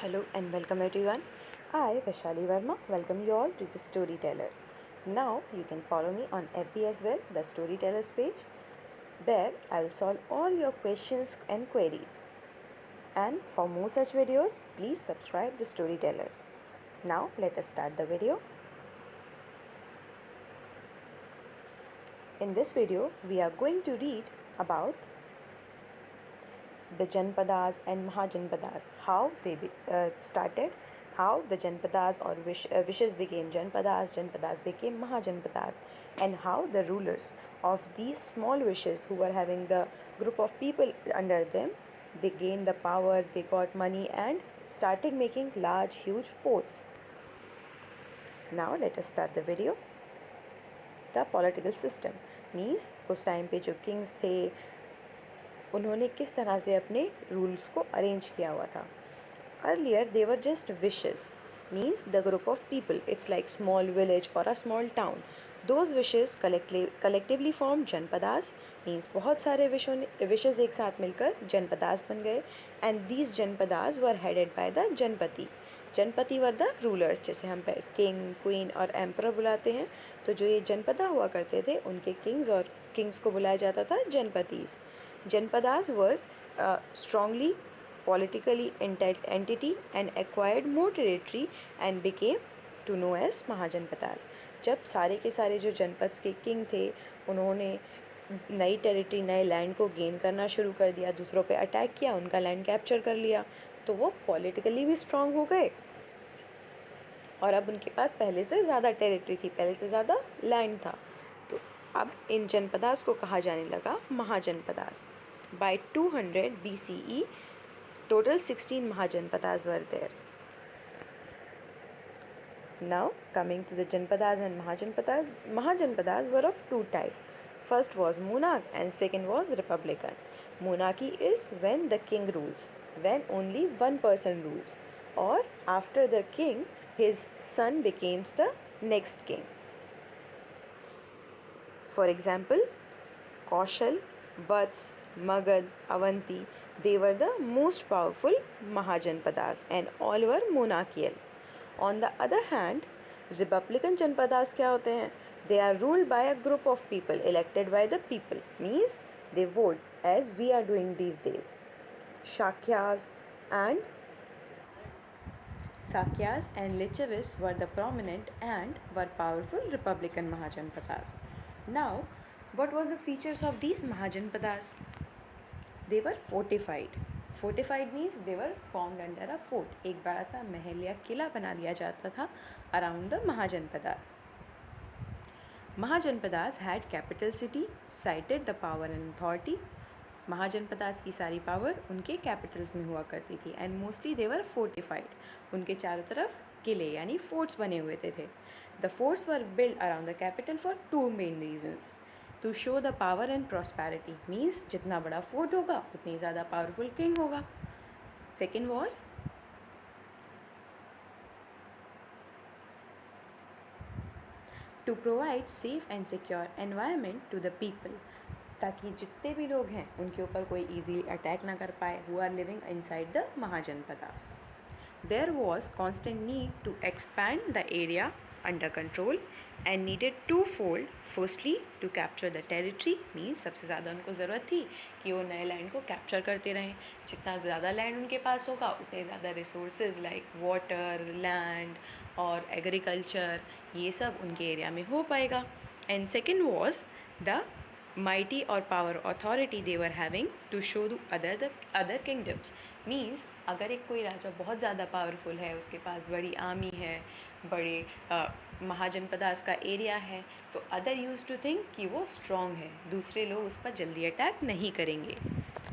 Hello and welcome everyone. I, Vaishali Verma, welcome you all to the Storytellers. Now you can follow me on FB as well, the Storytellers page. There I'll solve all your questions and queries. And for more such videos, please subscribe the Storytellers. Now let us start the video. In this video, we are going to read about the Janpadas and Mahajanpadas, how they started, how the Janpadas or wishes became Janpadas, Janpadas became Mahajanpadas, and how the rulers of these small wishes who were having the group of people under them, they gained the power, they got money and started making large, huge forts. Now let us start the video. The political system means उस time पे जो Kings थे उन्होंने किस तरह से अपने rules को अरेंज किया हुआ था. अर्लियर दे वर जस्ट विशेस means the group of people. It's like small village और अ स्मॉल टाउन. दोज विशेस कलेक्टिवली फॉर्म जनपदास मीन्स बहुत सारे विशेस एक साथ मिलकर जनपदास बन गए. एंड दीज जनपदास वर हेडेड बाय द जनपति. जनपति वर द रूलर्स, जैसे हम किंग, क्वीन और एम्पर बुलाते हैं. तो जो ये जनपदा हुआ करते थे उनके किंग्स को बुलाया जाता था जनपतिस. Janpadas were strongly politically entity and acquired more territory and became to know as Mahajanpadas. जब सारे के सारे जो जनपद के किंग थे उन्होंने नई टेरिटरी, नए लैंड को गेन करना शुरू कर दिया, दूसरों पे अटैक किया, उनका लैंड कैप्चर कर लिया, तो वो पॉलिटिकली भी स्ट्रांग हो गए और अब उनके पास पहले से ज़्यादा टेरिटरी थी, पहले से ज़्यादा लैंड था. तो अब इन जनपदास को कहा जाने लगा mahajanapadas. By 200 BCE, total 16 Mahajanpadas were there. Now coming to the Janpadas and Mahajanpadas. Mahajanpadas were of two types. First was monarch and second was republican. Monarchy is when the king rules, when only one person rules, or after the king, his son becomes the next king. For example, Kaushal, Vats, Magad, Avanti, they were the most powerful Mahajanpadas and all were monarchical. On the other hand, Republican Janpadas क्या होते हैं? They are ruled by a group of people elected by the people, means they vote as we are doing these days. Shakyas and Lichavis were the prominent and were powerful Republican Mahajanpadas. Now, what was the features of these Mahajanpadas? They were fortified. Fortified means they were formed under a fort. एक बड़ा सा महल या किला बना दिया जाता था around the Mahajanpadas. Mahajanpadas had capital city, cited the power and authority. Mahajanapadas की सारी पावर उनके कैपिटल्स में हुआ करती थी and mostly they were fortified. उनके चारों तरफ किले यानी फोर्ट्स बने हुए थे. The forts were build around the capital for two main reasons. To show the power and prosperity means जितना बड़ा फोर्ट होगा उतनी ज़्यादा पावरफुल किंग होगा. Second was to provide safe and secure environment to the people, ताकि जितने भी लोग हैं उनके ऊपर कोई ईजीली अटैक ना कर पाए who are living inside the Mahajanapada. There was constant need to expand the area under control and needed to fold. Firstly to capture the territory means सबसे ज़्यादा उनको ज़रूरत थी कि वो नए लैंड को कैप्चर करते रहें. जितना ज़्यादा लैंड उनके पास होगा उतने ज़्यादा रिसोर्सेज लाइक वाटर, लैंड और एग्रीकल्चर, ये सब उनके एरिया में हो पाएगा. And second was the mighty or power authority they were having to show to other kingdoms. Means अगर एक कोई राजा बहुत ज़्यादा पावरफुल है, उसके पास बड़ी आर्मी है, बड़े महाजनपदास का एरिया है, तो अदर यूज टू थिंक कि वो स्ट्रॉन्ग है, दूसरे लोग उस पर जल्दी अटैक नहीं करेंगे.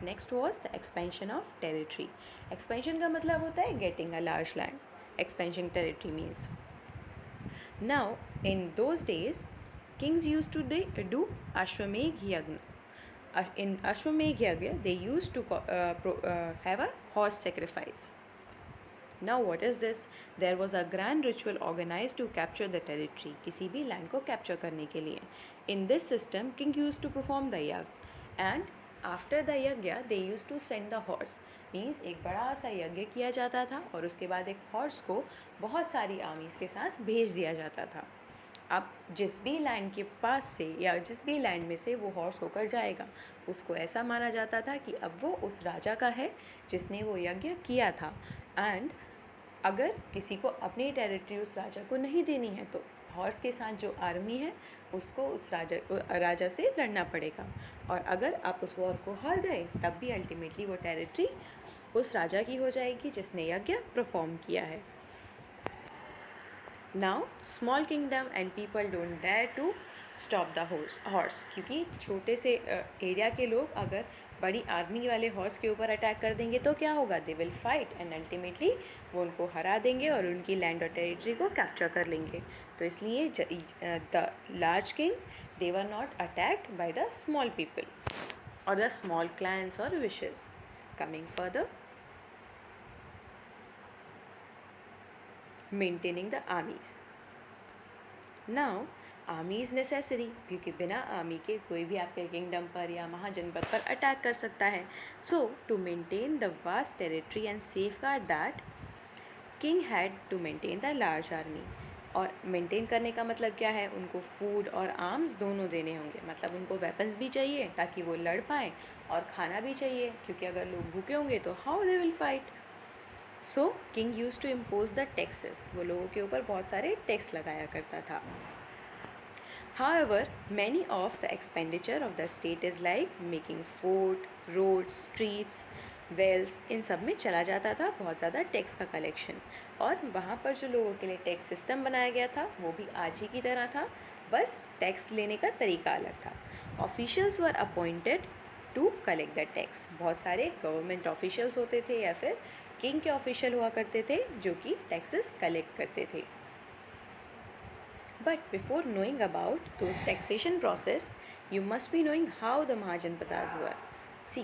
Next was the expansion of territory. Expansion का मतलब होता है getting a large land. Expansion territory means now in those days kings used to do Ashwamedh Yagna. In Ashwamedh Yagna, they used to have a horse sacrifice. Now what is this? There was a grand ritual organized to capture the territory. किसी भी land को capture करने के लिए. In this system, king used to perform the yagna and after the yagna they use to send the horse, means एक बड़ा सा यज्ञ किया जाता था और उसके बाद एक हॉर्स को बहुत सारी आर्मीज़ के साथ भेज दिया जाता था। अब जिस भी लैंड के पास से या जिस भी लैंड में से वो हॉर्स होकर जाएगा, उसको ऐसा माना जाता था कि अब वो उस राजा का है जिसने वो यज्ञ किया था। एंड अगर किसी को अपनी टेरिटरी उस राजा को नहीं देनी है तो हॉर्स के साथ जो आर्मी है उसको उस राजा से लड़ना पड़ेगा, और अगर आप उस वॉर को हार गए तब भी अल्टीमेटली वो टेरिटरी उस राजा की हो जाएगी जिसने यज्ञ परफॉर्म किया है। Now small kingdom and people don't dare to stop the horse, क्योंकि छोटे से एरिया के लोग अगर बड़ी आर्मी वाले हॉर्स के ऊपर अटैक कर देंगे तो क्या होगा, दे विल फाइट एंड अल्टीमेटली वो उनको हरा देंगे और उनकी लैंड और टेरिटरी को कैप्चर कर लेंगे। तो इसलिए the large king they were not attacked by the small people और द स्मॉल क्लैंस और wishes. Coming further, maintaining the armies. Now army is necessary, क्योंकि बिना आर्मी के कोई भी आपके किंगडम पर या महाजनपद पर अटैक कर सकता है। So to maintain the vast territory and safeguard that, king had to maintain the large army. और मेंटेन करने का मतलब क्या है, उनको फूड और आर्म्स दोनों देने होंगे, मतलब उनको वेपन्स भी चाहिए ताकि वो लड़ पाएँ और खाना भी चाहिए, क्योंकि अगर लोग भूखे होंगे तो how they will fight. So king use to impose the taxes, वो लोगों के ऊपर बहुत सारे टैक्स लगाया करता था। However, many of the expenditure of the state is like making fort, roads, streets, wells, इन सब में चला जाता था बहुत ज़्यादा टैक्स का कलेक्शन। और वहाँ पर जो लोगों के लिए टैक्स सिस्टम बनाया गया था वो भी आज ही की तरह था, बस टैक्स लेने का तरीका अलग था। Officials were appointed to collect the tax, बहुत सारे गवर्नमेंट ऑफिशियल्स होते थे या फिर किंग के ऑफिशियल हुआ करते थे जो कि टैक्सेस कलेक्ट करते थे। But before knowing about those taxation process, you must be knowing how the Mahajanpadas were. See,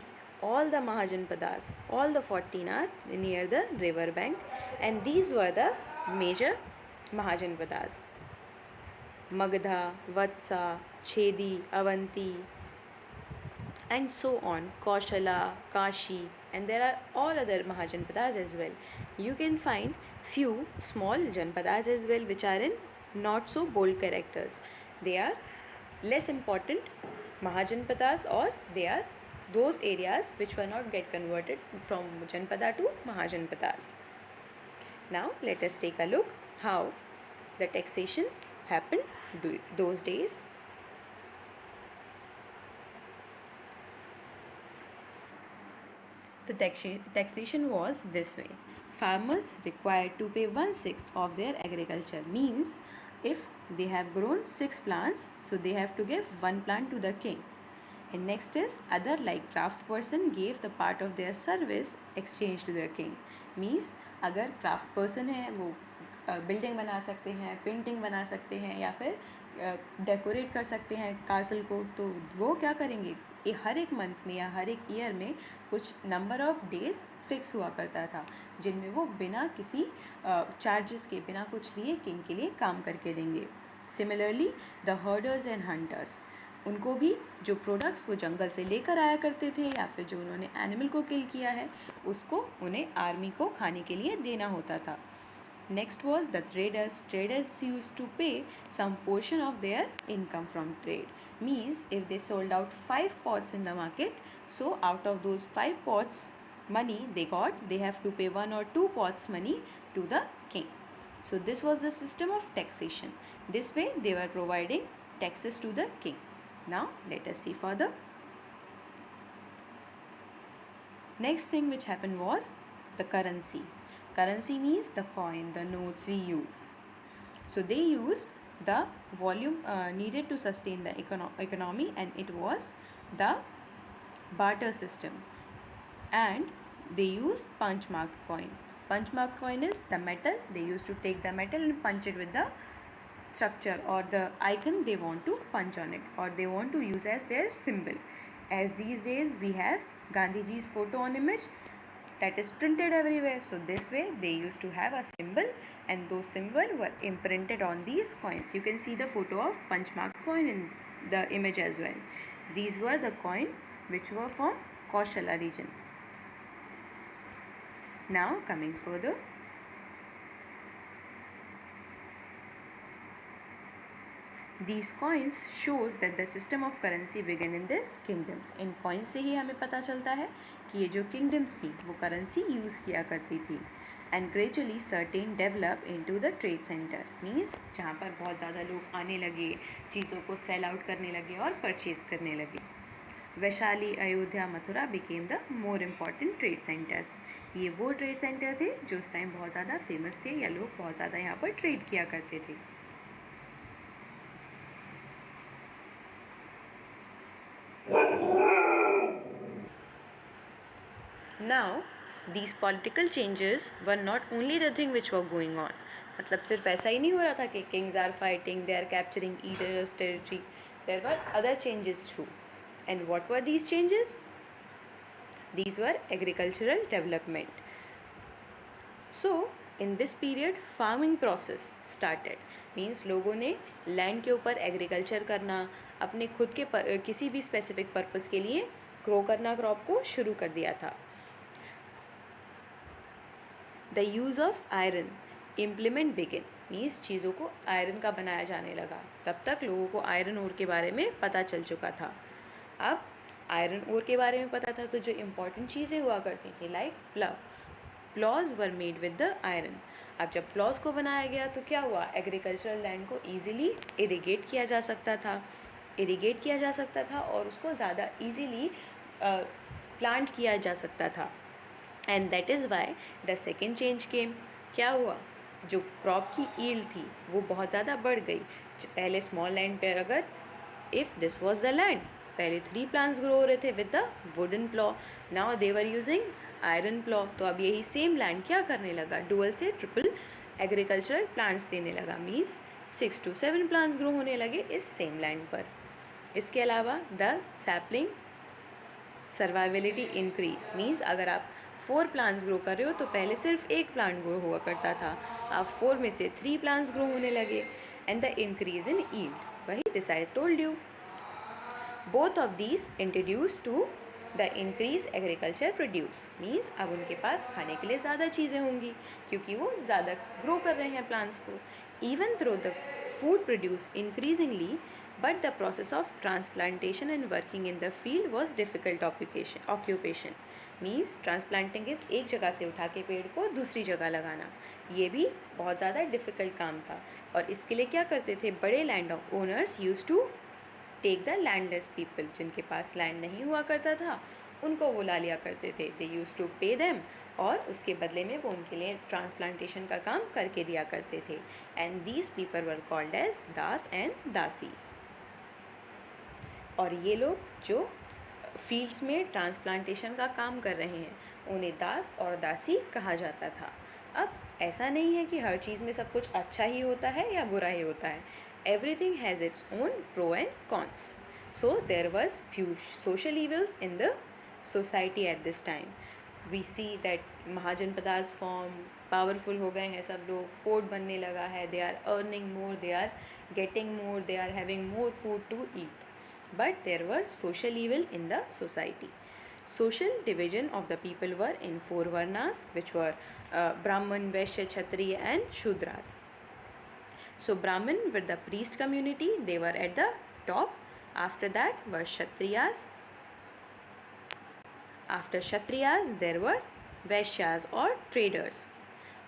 all the Mahajanpadas, all the 14 are near the river bank, and these were the major Mahajanpadas. Magadha, Vatsa, Chedi, Avanti, and so on, Kaushala, Kashi, and there are all other Mahajanpadas as well. You can find few small Janpadas as well which are in not so bold characters. They are less important Mahajanpadas, or they are those areas which were not get converted from Janpada to Mahajanpadas. Now let us take a look how the taxation happened those days. The taxation was this way. Farmers required to pay 1/6 of their agriculture, means if they have grown 6 plants, so they have to give 1 plant to the king. And next is other, like craft person gave the part of their service exchange to their king, means अगर craft person है वो building बना सकते हैं, painting बना सकते हैं या फिर डेकोरेट कर सकते हैं कासल को, तो वो क्या करेंगे, हर एक मंथ में या हर एक ईयर में कुछ नंबर ऑफ डेज फिक्स हुआ करता था जिनमें वो बिना किसी चार्जेस के, बिना कुछ लिए किंग के लिए काम करके देंगे। Similarly the herders and hunters, उनको भी जो प्रोडक्ट्स वो जंगल से लेकर आया करते थे या फिर जो उन्होंने एनिमल को किल किया है उसको उन्हें आर्मी को खाने के लिए देना होता था। Next was the traders. Traders use to pay some portion of their income from trade, means if they sold out 5 pots in the market, so out of those 5 pots money they got, they have to pay 1 or 2 pots money to the king. So this was the system of taxation. This way they were providing taxes to the king. Now let us see further. Next thing which happened was the currency. Currency means the coin, the notes we use. So they used the volume needed to sustain the economy, and it was the barter system, and they used punch marked coin. Punch marked coin is the metal, they used to take the metal and punch it with the structure or the icon they want to punch on it, or they want to use as their symbol. As these days we have Gandhiji's photo on image that is printed everywhere, so this way they used to have a symbol, and those symbols were imprinted on these coins. You can see the photo of punch mark coin in the image as well. These were the coin which were from Koshala region. Now coming further, these coins shows that the system of currency began in these kingdoms. In coins से ही हमें पता चलता है कि ये जो kingdoms थी वो currency use किया करती थी. And gradually certain develop into the trade center. Means जहाँ पर बहुत ज़्यादा लोग आने लगे, चीज़ों को sell out करने लगे और purchase करने लगे. Vaishali, Ayodhya, Mathura became the more important trade centers. ये वो trade center थे जो उस टाइम बहुत ज़्यादा famous थे या लोग बहुत ज़्यादा यहाँ पर trade किया करते थे. Now these political changes were not only the thing which were going on. मतलब सिर्फ ऐसा ही नहीं हो रहा था कि kings are fighting, they are capturing each other's territory. There were other changes too. And what were these changes? These were agricultural development. So in this period farming process started. Means लोगों ने land के ऊपर agriculture करना, अपने खुद के किसी भी specific purpose के लिए grow करना crop को शुरू कर दिया था. The use of iron implement begin. Means चीज़ों को आयरन का बनाया जाने लगा. तब तक लोगों को आयरन ओर के बारे में पता चल चुका था. अब आयरन ओर के बारे में पता था तो जो इम्पॉर्टेंट चीज़ें हुआ करती थी like plough. Applause were made with the iron. अब जब प्लॉज को बनाया गया तो क्या हुआ, एग्रीकल्चरल लैंड को ईजिली इरीगेट किया जा सकता था और उसको ज़्यादा ईजिली प्लांट किया जा सकता था. And that is why the second change came. क्या हुआ, जो क्रॉप की ईल्ड थी वो बहुत ज़्यादा बढ़ गई. पहले स्मॉल लैंड पर अगर if this was the land, पहले 3 प्लांट्स ग्रो हो रहे थे with the wooden plough. Now they were using iron plough. तो अब यही सेम लैंड क्या करने लगा, डुअल से ट्रिपल एग्रीकल्चरल प्लांट्स देने लगा. मीन्स 6 to 7 प्लांट्स ग्रो होने लगे इस सेम लैंड पर. इसके अलावा the sapling survivability increase. Means अगर आप 4 प्लांट्स ग्रो कर रहे हो तो पहले सिर्फ 1 प्लांट ग्रो हुआ करता था, अब 4 में से 3 प्लांट्स ग्रो होने लगे. And the increase in yield, वही this I told you. Both of these introduce to the increase agriculture produce. Means अब उनके पास खाने के लिए ज़्यादा चीज़ें होंगी क्योंकि वो ज़्यादा ग्रो कर रहे हैं प्लांट्स को. Even throw the food produce increasingly, but the process of transplantation and working in the field was difficult occupation. Means transplanting इस एक जगह से उठा के पेड़ को दूसरी जगह लगाना, ये भी बहुत ज़्यादा डिफ़िकल्ट काम था. और इसके लिए क्या करते थे, बड़े land owners use to take the landless people. जिनके पास लैंड नहीं हुआ करता था उनको वो ला लिया करते थे. दे यूज़ टू पे देम, और उसके बदले में वो उनके लिए ट्रांसप्लांटेशन का काम करके दिया करते थे. And these people were called as das and दासीज. और ये लोग जो फील्ड्स में ट्रांसप्लांटेशन का काम कर रहे हैं उन्हें दास और दासी कहा जाता था. अब ऐसा नहीं है कि हर चीज़ में सब कुछ अच्छा ही होता है या बुरा ही होता है. Everything has its own pro and cons. So there was few social evils in the society at this time. We see that Mahajanapadas form, powerful हो गए हैं सब लोग, फोर्ट बनने लगा है, they are earning more, they are getting more, they are having more food to eat. But there were social evil in the society. Social division of the people were in 4 varnas, which were Brahman, Vaishya, Kshatriya and Shudras. So Brahman were the priest community, they were at the top. After that were Kshatriyas. After Kshatriyas there were Vaishyas or traders.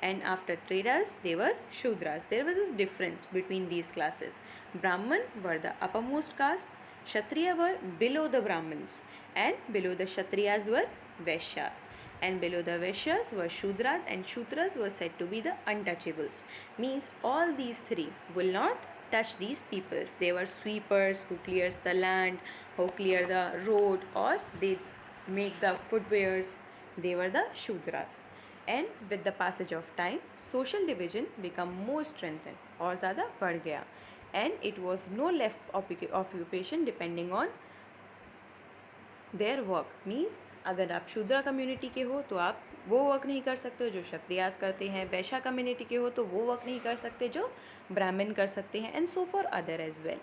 And after traders they were Shudras. There was this difference between these classes. Brahman were the uppermost caste, Kshatriya were below the Brahmins, and below the Kshatriyas were Vaishyas, and below the Vaishyas were Shudras, and Shudras were said to be the untouchables. Means all these 3 will not touch these peoples. They were sweepers who clears the land, who clear the road, or they make the footwears. They were the Shudras. And with the passage of time, social division become more strengthened और ज़्यादा बढ़ गया. And it was no left occupation depending on their work. Means अगर आप शूद्रा community के हो तो आप वो वर्क नहीं कर सकते जो क्षत्रियास करते हैं. वैश्या कम्युनिटी के हो तो वो वर्क नहीं कर सकते जो ब्राह्मण कर सकते हैं. And so for other as well.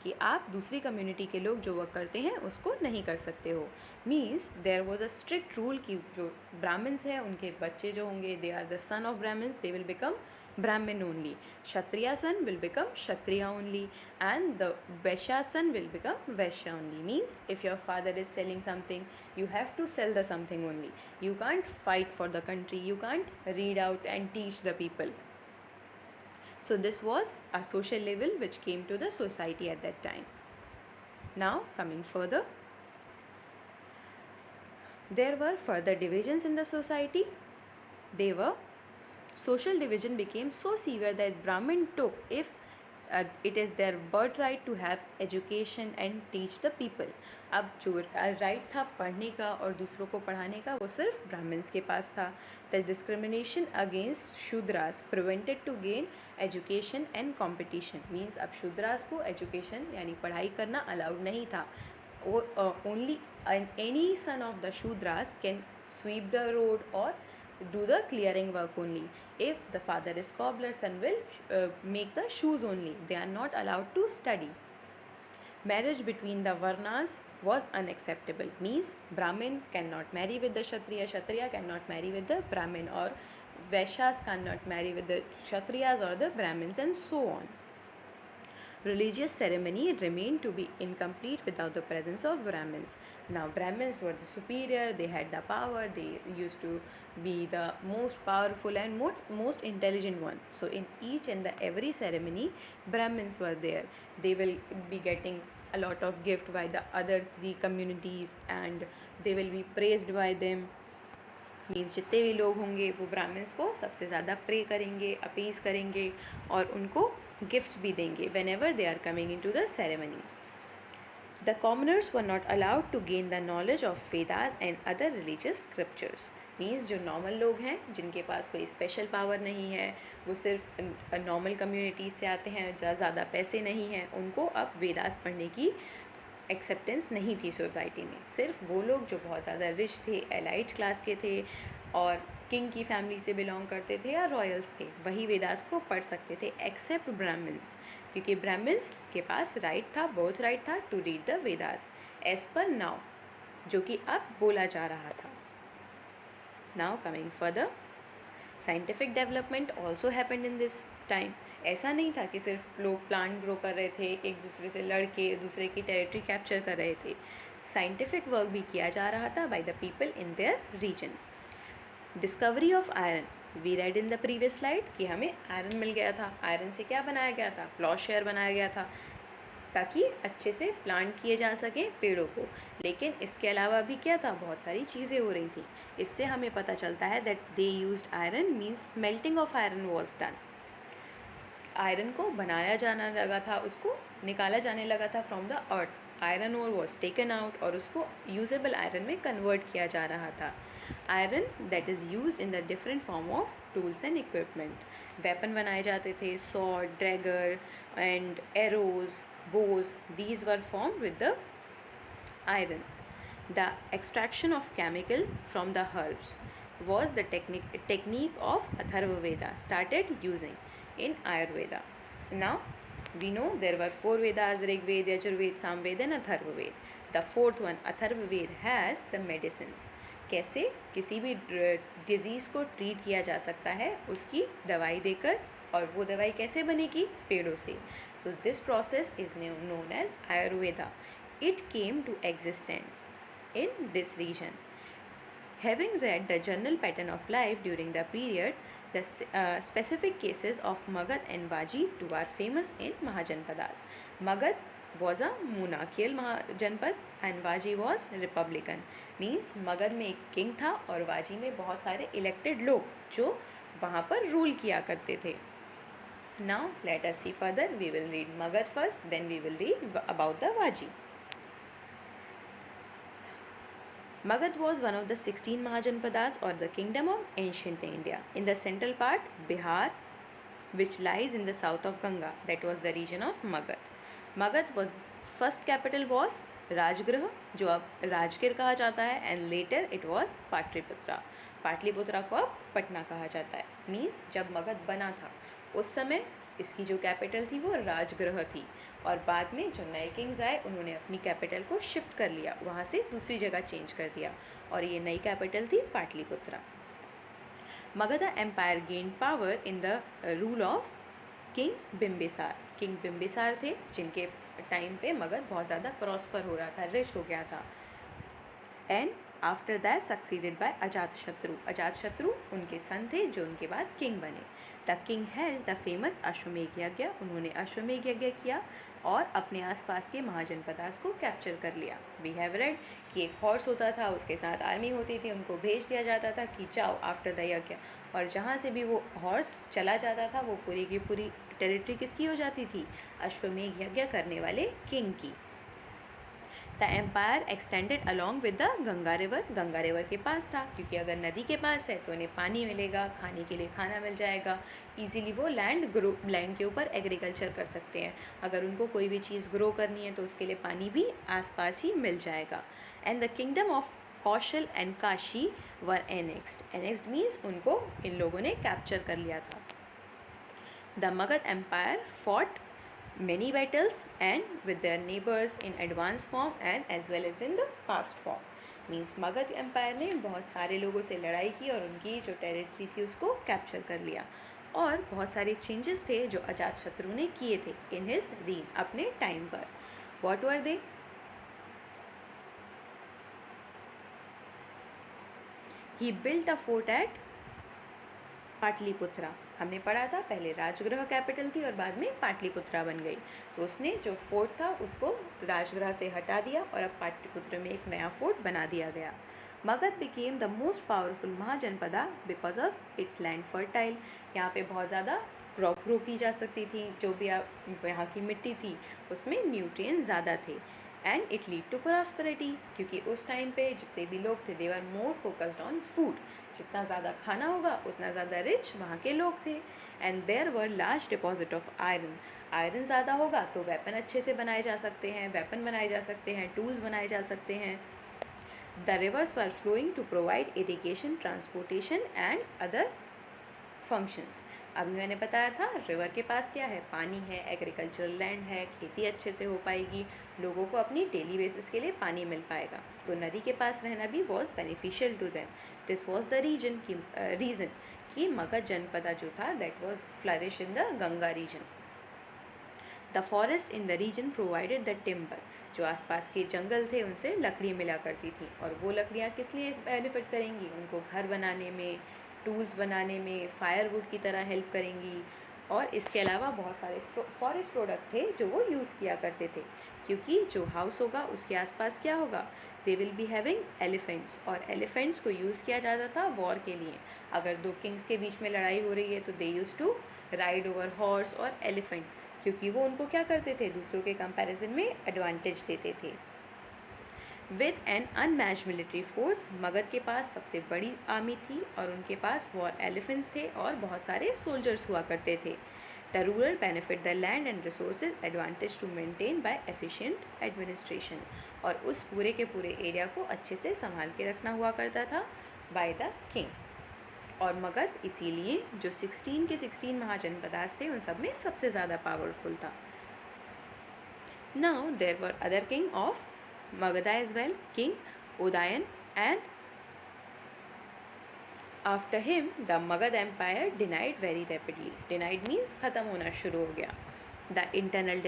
कि आप दूसरी कम्युनिटी के लोग जो वर्क करते हैं उसको नहीं कर सकते हो। Means there was a strict rule कि जो ब्राह्मण्स हैं उनके बच्चे जो होंगे they are the son of Brahmins, they will become Brahmin only. Kshatriya son will become Kshatriya only, and the Vaishya son will become Vaishya only. Means if your father is selling something, you have to sell the something only. You can't fight for the country, you can't read out and teach the people. So this was a social level which came to the society at that time. Now coming further, there were further divisions in the society. They were social division became so severe that Brahmin took if it is their birthright to have education and teach the people. अब जो right था पढ़ने का और दूसरों को पढ़ाने का वो सिर्फ ब्राह्मण्स के पास था. The discrimination against Shudras prevented to gain education and competition. Means अब शूद्रास को एजुकेशन यानी पढ़ाई करना अलाउड नहीं था. Only any son of the Shudras can sweep the road or do the clearing work only. If the father is cobbler, son will make the shoes only. They are not allowed to study. Marriage between the varnas was unacceptable. Means Brahmin cannot marry with the Kshatriya, Kshatriya cannot marry with the Brahmin, or Vaishyas cannot marry with the Kshatriyas or the Brahmins, and so on. Religious ceremony remained to be incomplete without the presence of Brahmins. Now Brahmins were the superior, they had the power, they used to be the most powerful and most intelligent one. So in each and the every ceremony, Brahmins were there. They will be getting a lot of gift by the other three communities and they will be praised by them. Means जितने भी लोग होंगे वो Brahmins को सबसे ज़्यादा pray करेंगे, appease करेंगे और उनको गिफ्ट भी देंगे whenever they are coming into the ceremony. The commoners were not allowed to gain the knowledge of Vedas and other religious scriptures. Means जो नॉर्मल लोग हैं जिनके पास कोई स्पेशल पावर नहीं है, वो सिर्फ नॉर्मल कम्युनिटीज़ से आते हैं, ज़्यादा पैसे नहीं हैं, उनको अब वेदास पढ़ने की एक्सेप्टेंस नहीं थी सोसाइटी में. सिर्फ वो लोग जो बहुत ज़्यादा रिच थे, एलाइट क्लास के थे और किंग की फैमिली से बिलोंग करते थे या रॉयल्स थे, वही वेदास को पढ़ सकते थे, एक्सेप्ट ब्राह्मण्स. क्योंकि ब्राह्मण्स के पास राइट था, बोथ राइट था to read the Vedas as per now, जो कि अब बोला जा रहा था. Now coming further, scientific development also happened in this time. ऐसा नहीं था कि सिर्फ लोग प्लांट ग्रो कर रहे थे, एक दूसरे से लड़ के दूसरे की टेरिटरी कैप्चर कर रहे थे. साइंटिफिक वर्क भी किया जा रहा था by the people in their region. Discovery of iron, we read in the previous slide कि हमें आयरन मिल गया था. आयरन से क्या बनाया गया था? प्लॉशेयर बनाया गया था ताकि अच्छे से प्लांट किए जा सकें पेड़ों को. लेकिन इसके अलावा भी क्या था, बहुत सारी चीज़ें हो रही थी. इससे हमें पता चलता है that they used iron, means melting of iron was done. Iron को बनाया जाना लगा था, उसको निकाला जाने लगा था from the earth. Iron ore was taken out और उसको यूजेबल आयरन में कन्वर्ट किया जा रहा था. Iron that is use in the different form of tools and equipment. Weapon बनाए जाते थे, sword, Drager and arrows, Bhoj, these were form with the iron. The extraction of chemical from the herbs was the technique of Atharvaveda started using in Ayurveda. Now we know there were 4 Vedas: Rig Veda, Yajurveda, Samveda and Atharvaveda. The 4th one, Atharvaveda, has the medicines. कैसे किसी भी disease को treat किया जा सकता है उसकी दवाई देकर, और वो दवाई कैसे बनेगी? पेड़ों से. So this process is known as Ayurveda. It came to existence in this region. Having read the general pattern of life during the period, the specific cases of Magad and Vaji too are famous in Mahajanpadas. Magad was a monarchical Janpad and Vaji was Republican. Means Magad में एक king था और वाजी में बहुत सारे elected लोग जो वहाँ पर रूल किया करते थे. Now let us see further. We will read Magad first, then we will read about the Vaji. Magad was one of the 16 Mahajanpadas or the kingdom of ancient India. In the central part, Bihar, which lies in the south of Ganga, that was the region of Magad. Magad was first capital was Rajgriha, जो अब राजगीर कहा जाता है, and later it was Pataliputra. Pataliputra को अब पटना कहा जाता है. मीन्स जब मगध बना था उस समय इसकी जो कैपिटल थी वो राजगृह थी, और बाद में जो नए किंग्स आए उन्होंने अपनी कैपिटल को शिफ्ट कर लिया, वहाँ से दूसरी जगह चेंज कर दिया, और ये नई कैपिटल थी Pataliputra. Magadha empire gain power in the rule of king Bimbisara. King Bimbisara थे जिनके टाइम पे मगध बहुत ज़्यादा प्रॉस्पर हो रहा था, रिच हो गया था। And after that succeeded by Ajatashatru. Ajatashatru उनके सन थे जो उनके बाद किंग बने। The king held the famous अश्वमेध यज्ञ। उन्होंने अश्वमेध यज्ञ किया और अपने आसपास के महाजनपदास को कैप्चर कर लिया। वी हैव रेड कि एक हॉर्स होता था, उसके साथ आर्मी होती थी, उनको भेज दिया जाता था कि जाओ आफ्टर द यज्ञ, और जहाँ से भी वो हॉर्स चला जाता था वो पूरी की पूरी टेरिटरी किसकी हो जाती थी? अश्वमेध यज्ञ करने वाले किंग की। The empire extended along with the Ganga river. Ganga river के पास था, क्योंकि अगर नदी के पास है तो उन्हें पानी मिलेगा, खाने के लिए खाना मिल जाएगा, इजीली वो लैंड के ऊपर एग्रीकल्चर कर सकते हैं। अगर उनको कोई भी चीज़ ग्रो करनी है तो उसके लिए पानी भी आसपास ही मिल जाएगा। And the kingdom of Kaushal and Kashi were annexed. Annexed means उनको इन लोगों ने कैप्चर कर लिया था। The Magadha empire fought many battles and with their neighbors in advanced form and as well as in the past form. Means Magadha empire ने बहुत सारे लोगों से लड़ाई की और उनकी जो टेरिटरी थी उसको कैप्चर कर लिया, और बहुत सारे चेंजेस थे जो अजातशत्रु ने किए थे इन हिज रीन, अपने टाइम पर। What were they? He built a fort at Pataliputra. हमने पढ़ा था पहले राजगृह कैपिटल थी और बाद में पाटलिपुत्रा बन गई, तो उसने जो फोर्ट था उसको राजगृह से हटा दिया और अब पाटलिपुत्र में एक नया फोर्ट बना दिया गया। Magadh became the most powerful Mahajanapada because of its land fertile. यहाँ पे बहुत ज़्यादा क्रॉप ग्रो की जा सकती थी, जो भी यहाँ की मिट्टी थी उसमें न्यूट्रिएंट्स ज़्यादा थे। And it lead to prosperity, क्योंकि उस टाइम पे जितने भी लोग थे they were more focused on food. जितना ज़्यादा खाना होगा उतना ज़्यादा रिच वहाँ के लोग थे। And there were large deposit of iron. Iron ज़्यादा होगा तो वेपन अच्छे से बनाए जा सकते हैं, वेपन बनाए जा सकते हैं, टूल्स बनाए जा सकते हैं। The rivers were flowing to provide irrigation, transportation and other functions. अभी मैंने बताया था रिवर के पास क्या है, पानी है, एग्रीकल्चरल लैंड है, खेती अच्छे से हो पाएगी, लोगों को अपनी डेली बेसिस के लिए पानी मिल पाएगा, तो नदी के पास रहना भी was beneficial to them. This was the reason कि मगध जनपदा जो था that was flourish in the Ganga region. The forest in the region provided the timber. जो आसपास के जंगल थे उनसे लकड़ी मिला करती थी, और वो लकड़ियाँ किस लिए बेनिफिट करेंगी? उनको घर बनाने में, टूल्स बनाने में, फायरवुड की तरह हेल्प करेंगी। और इसके अलावा बहुत सारे फॉरेस्ट प्रोडक्ट थे जो वो यूज़ किया करते थे, क्योंकि जो हाउस होगा उसके आसपास क्या होगा? They will be having elephants, और एलिफेंट्स को यूज़ किया जाता था वॉर के लिए। अगर दो किंग्स के बीच में लड़ाई हो रही है तो they use to ride over horse और एलिफेंट, क्योंकि वो उनको क्या करते थे? दूसरों के कंपैरिजन में एडवांटेज देते थे। With an unmatched military force, Magadha के पास सबसे बड़ी आर्मी थी और उनके पास वॉर एलिफेंट्स थे और बहुत सारे सोल्जर्स हुआ करते थे। The rural benefit the land and resources advantage to maintain by efficient administration. और उस पूरे के पूरे एरिया को अच्छे से संभाल के रखना हुआ करता था बाय द किंग। और मगध इसीलिए जो 16 के 16 महाजनपदास थे उन सब में सबसे ज़्यादा पावरफुल था। Now there were other king of Magadha as well, King Udayan, and after him the Magad Empire denied very rapidly. Denied means ख़त्म होना शुरू हो गया। The internal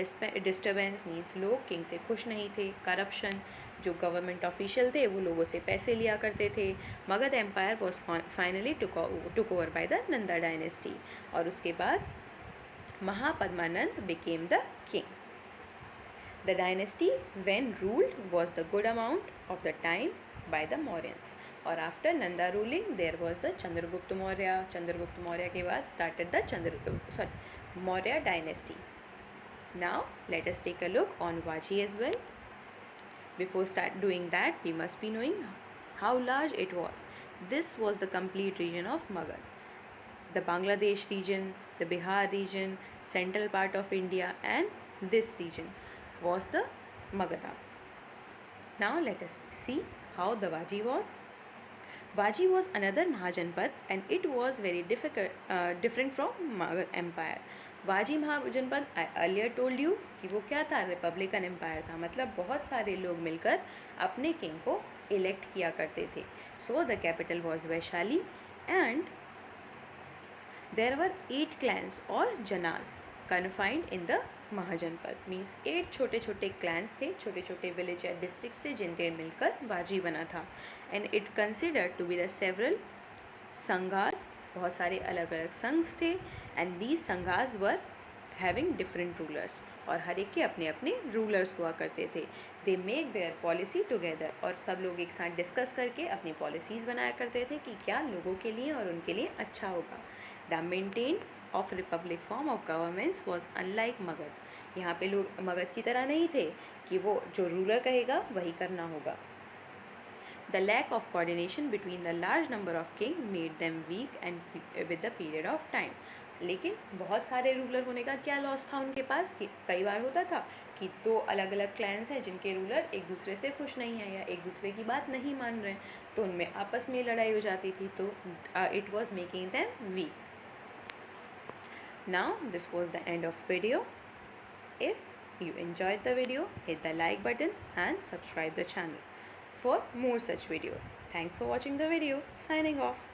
disturbance means लोग किंग से खुश नहीं थे। करप्शन, जो गवर्नमेंट ऑफिशियल थे वो लोगों से पैसे लिया करते थे। Magadha empire was finally took over by the Nanda dynasty, और उसके बाद Mahapadmananda became the king. The dynasty when ruled was the good amount of the time by the Mauryans, और after Nanda ruling there was the Chandragupta Maurya. Chandragupta Maurya के बाद started the Maurya dynasty. Now let us take a look on Vaji as well. Before start doing that, we must be knowing how large it was. This was the complete region of Magad. The Bangladesh region, the Bihar region, central part of India, and this region was the Magadha. Now let us see how the Vaji was. Vaji was another Mahajanpad and it was very different from Magad Empire. Vajji mahajanapada I earlier told you कि वो क्या था, Republican empire था, मतलब बहुत सारे लोग मिलकर अपने किंग को इलेक्ट किया करते थे. So the capital was Vaishali and there were 8 clans और Janas confined in the Mahajanapada. Means 8 छोटे छोटे क्लैंस थे, छोटे छोटे विलेज या डिस्ट्रिक्ट से जिनके मिलकर वाजी बना था. And it considered to be the several संघास, बहुत सारे अलग अलग संघs थे. एंड दीज संघास वर हैविंग डिफरेंट रूलर्स, और हर एक के अपने अपने रूलर्स हुआ करते थे. They make their policy together, और सब लोग एक साथ डिस्कस करके अपनी पॉलिसीज़ बनाया करते थे कि क्या लोगों के लिए और उनके लिए अच्छा होगा. The maintain of Republic form of governments was unlike Magadh. यहाँ पे लोग मगध की तरह नहीं थे कि वो जो रूलर कहेगा वही करना होगा. The lack of coordination between the large number of king made them weak and with the period of time. लेकिन बहुत सारे रूलर होने का क्या लॉस था उनके पास कि कई बार होता था कि दो अलग अलग क्लैंस हैं जिनके रूलर एक दूसरे से खुश नहीं हैं या एक दूसरे की बात नहीं मान रहे हैं, तो उनमें आपस में लड़ाई हो जाती थी. तो it was making them weak. Now this was the end of video. If you enjoyed the video, hit the like button and subscribe the channel for more such videos. Thanks for watching the video. Signing off.